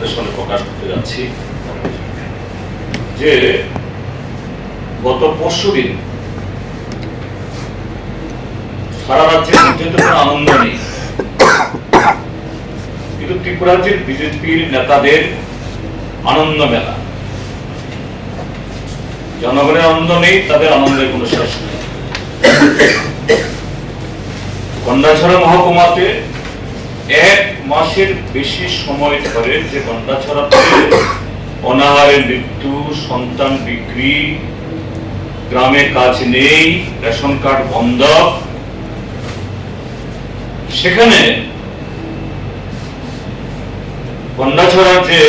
আপনাদের সামনে প্রকাশ করতে যাচ্ছি যে গত পরশুদিন সারা রাজ্যের মধ্যে তো কোনো আনন্দ নেই, কিন্তু ত্রিপুরাজ্যের বিজেপির নেতাদের আনন্দ মেলা। জনগণের আনন্দ নেই, তাদের আনন্দের কোনো শেষ নেই। গন্ডাছড়া মহকুমাতে 1 মাসের বেশি সময় ধরে যে গন্ডাছড়াতে অনাহারের মৃত্যু, সন্তান বিক্রি, গ্রামে কাজ নেই, রেশন কার্ড বন্ধ, সেখানে গন্ডাছড়ার যে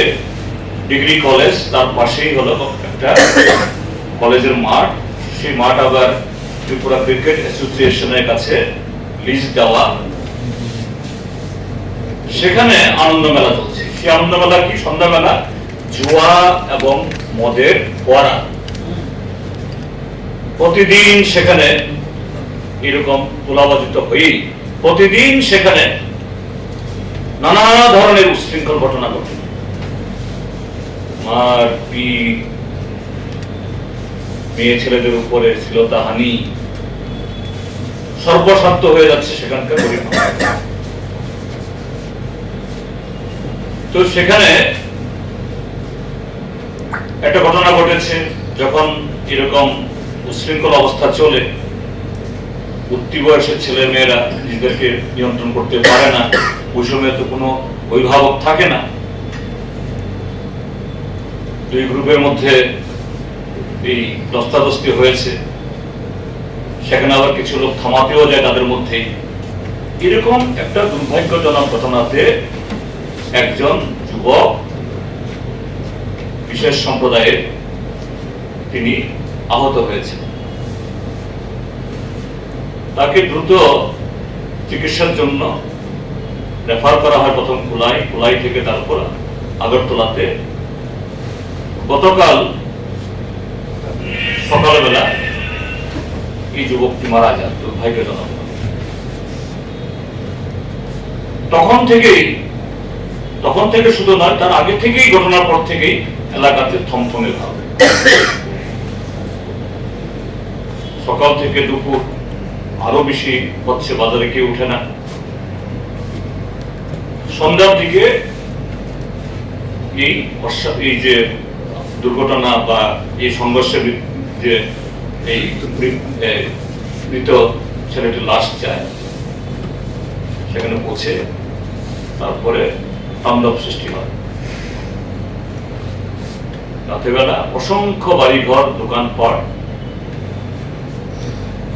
ডিগ্রি কলেজ তার পাশেই হলো একটা কলেজের মাঠ। সেই মাঠ আবার ত্রিপুরা ক্রিকেট অ্যাসোসিয়েশনের কাছে লিজ দেওয়া। সেখানে আনন্দ মেলা চলছে। সেই আনন্দ মেলা কি? সন্ধ্যাবেলা জুয়া এবং মদের পড়া। প্রতিদিন সেখানে এরকম তোলাবাজিত হয়েই প্রতিদিন সেখানে নানা ধরনের উচ্ছৃঙ্খল ঘটনা ঘটে। মারপিট, মেয়ে ছেলেদের উপরে শ্লীলতাহানি, সর্বশান্ত হয়ে যাচ্ছে সেখানকার পরিমাণ। তো সেখানে একটা ঘটনা ঘটেছে, যখন এরকম উচ্ছৃঙ্খল অবস্থা চলে, উঠতি বয়সের ছেলে মেয়েরা নিজেদেরকে নিয়ন্ত্রণ করতে পারে না, ওই সময় তো কোনো অভিভাবক থাকে না। দুই গ্রুপের মধ্যে এই ধস্তাধস্তি হয়েছে, সেখানে আবার কিছু লোক থামাতেও যায় তাদের মধ্যেই। এরকম একটা দুর্ভাগ্যজনক ঘটনাতে একজন যুবক বিশেষ সম্প্রদায়ের তিনি আহত হয়েছে। তাকে দ্রুত চিকিৎসার জন্য রেফার করা হয় প্রথম কুলাই থেকে তারপর আগরতলাতে। গতকাল সকালবেলা এই যুবকটি মারা যান দুর্ভাগ্যজনক। তখন থেকে শুধু নয়, তার আগে থেকেই, ঘটনার পর থেকেই এলাকাতে থমথমে ভাব। সকাল থেকে দুপুর আরো বেশি হচ্ছে, বাজারে কেউ উঠে না। সন্ধ্যার দিকে এই যে দুর্ঘটনা বা এই সংঘর্ষের যে এই মৃত ছেলেটির লাশ যায়, সেখানে পৌঁছে তারপরে তাণ্ডব সৃষ্টি হয়। রাতেবেলা অসংখ্য বাড়িঘর, দোকানপাট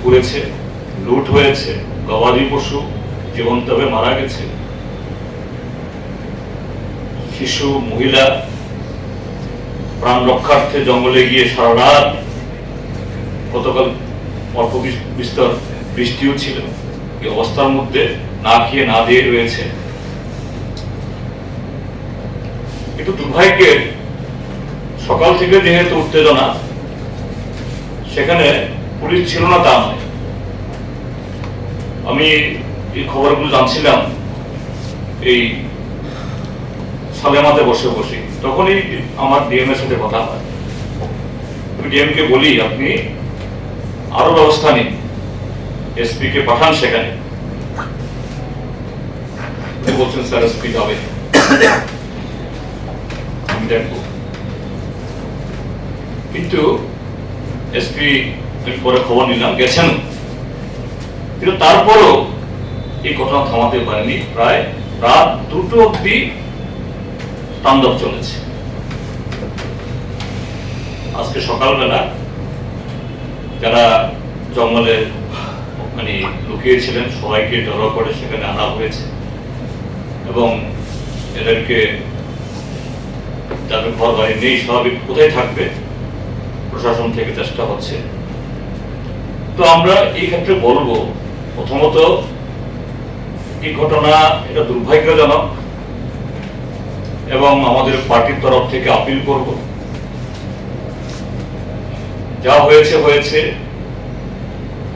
পুড়েছে, লুট হয়েছে, গবাদি পশু জীবন্তভাবে মারা গেছে, শিশু, মহিলা প্রাণ রক্ষার্থে জঙ্গলে গিয়ে সারা রাত, গতকাল অল্প বিস্তর বৃষ্টিও ছিল, এই অবস্থার মধ্যে না খেয়ে না দিয়ে রয়েছে। কিন্তু দুর্ভাগ্যের, সকাল থেকে যেহেতু উত্তেজনা, সেখানে পুলিশ ছিল না তা নয়। আমি এই খবরগুলো জানছিলাম এই সালেমাতে বসে বসে, তখনই আমার ডিএম এর সাথে কথা হয়। আমি ডিএম কে বলি, আপনি আরো ব্যবস্থা নিন, এসপি কে পাঠান সেখানে। বলছেন স্যার এসপি যাবে, আমি দেখবো। কিন্তু এসপি পরে খবর নিলাম গেছেন, কিন্তু তারপরও এই ঘটনা থামাতে পারেনি। প্রায় রাত 2টো অব্দি তাণ্ডব চলেছে। আজকে সকালবেলা যারা জঙ্গলে লুকিয়েছিলেন সবাইকে জড়ো করে সেখানে আনা হয়েছে, এবং এদেরকে, যাদের ঘর বাড়ি নেই, স্বাভাবিক কোথায় থাকবে, প্রশাসন থেকে চেষ্টা হচ্ছে। তো আমরা এই ক্ষেত্রে বলবো, প্রথমত এই ঘটনা এটা দুর্ভাগ্যজনক, এবং আমাদের পার্টির তরফ থেকে আপিল করব, যা হয়েছে হয়েছে,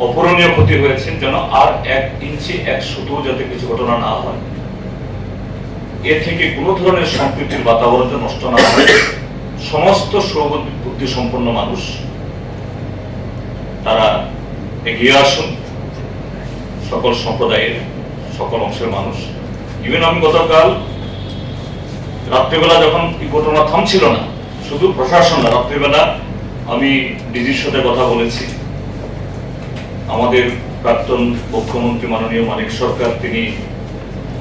অপূরণীয় ক্ষতি হয়েছে, যেন আর 1 ইঞ্চি 1 সুতো যাতে কিছু ঘটনা না হয়। এ থেকে কোনো ধরনের সম্প্রীতির বাতাবরণ নষ্ট না হয়, সমস্ত সুবুদ্ধি সম্পন্ন মানুষ তারা এগিয়ে আসুন, সকল সম্প্রদায়ের সকল অংশের মানুষ। ইভেন আমি গতকাল রাত্রিবেলা যখন এই ঘটনা থামছিল না, শুধু প্রশাসন না, রাত্রিবেলা আমি ডিজির সাথে কথা বলেছি। আমাদের প্রাক্তন মুখ্যমন্ত্রী মাননীয় মানিক সরকার, তিনি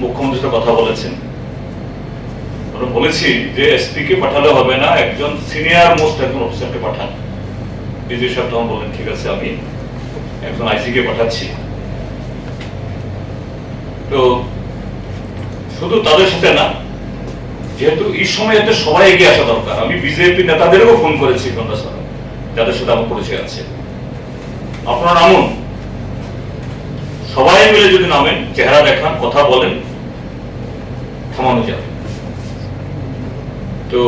মুখ্যমন্ত্রীর সাথে কথা বলেছেন। বলেছি যে এসপি কে পাঠালে হবে না, একজন সিনিয়র মোস্ট একজন অফিসারকে পাঠান। ডিজি সাহেব তখন বলেন ঠিক আছে, আমি একজন আইসি কে পাঠাচ্ছি। তো শুধু তাদের সাথে না, যেহেতু এই সময় এতে সবাই এগিয়ে আসা দরকার, আমি বিজেপি নেতাদেরও ফোন করেছি যাদের সাথে আমার পরিচয় আছে, আপনারা নামুন, সবাই মিলে যদি নামেন, চেহারা দেখান, কথা বলেন, থামানো যাবে। তো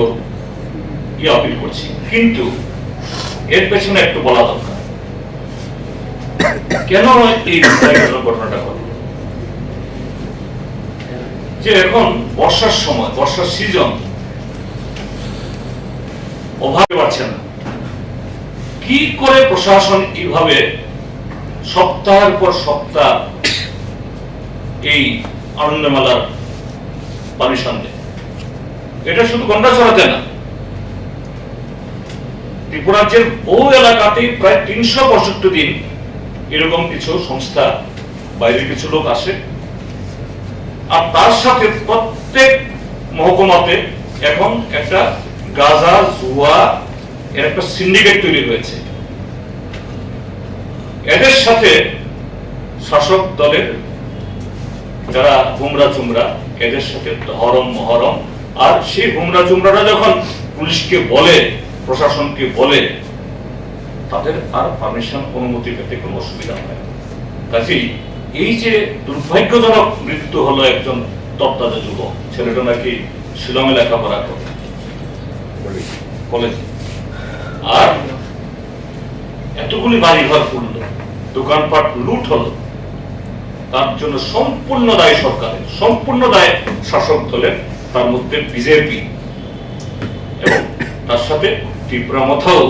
আপিল করছি, কিন্তু এর পেছনে একটু বলা দরকার কেন এই ঘটনাটা ঘটল। যে এখন বর্ষার সময়, বর্ষার সিজন, অভাবে পারছে না, কি করে প্রশাসন এইভাবে সপ্তাহের পর সপ্তাহ এই আনন্দ মেলার পারমিশন দেয়? এটা শুধু গন্ডাছড়াতে না, ত্রিপুরাজ্যের বহু এলাকাতেই প্রায় 365 দিন এরকম কিছু সংস্থা, বাইরের কিছু লোক আসে, আর তার সাথে প্রত্যেক মহকুমাতে এখন একটা গাঁজা জুয়া এর একটা সিন্ডিকেট তৈরি হয়েছে। এদের সাথে শাসক দলের যারা হুমরা চুমরা, এদের সাথে ধরম মহরম। আর সেই হুমরা চুমরারা যখন পুলিশকে বলে, প্রশাসনকে বলে, তাদের আর পারমিশন, অনুমতি পেতে কোনো অসুবিধা হয় না। কাজেই এই যে দুর্ভাগ্যজনক মৃত্যু হলো একজন তরতাজা যুবক, ছেলেটা নাকি শিলংয়ে লেখাপড়া করে কলেজে, আর এতগুলি বাড়িঘর পুড়ল, দোকানপাট লুট হলো, তার জন্য সম্পূর্ণ দায় সরকারের, সম্পূর্ণ দায় শাসক দলের, তার মধ্যে বিজেপি এবং তার সাথে ত্রিপুরা মাথাও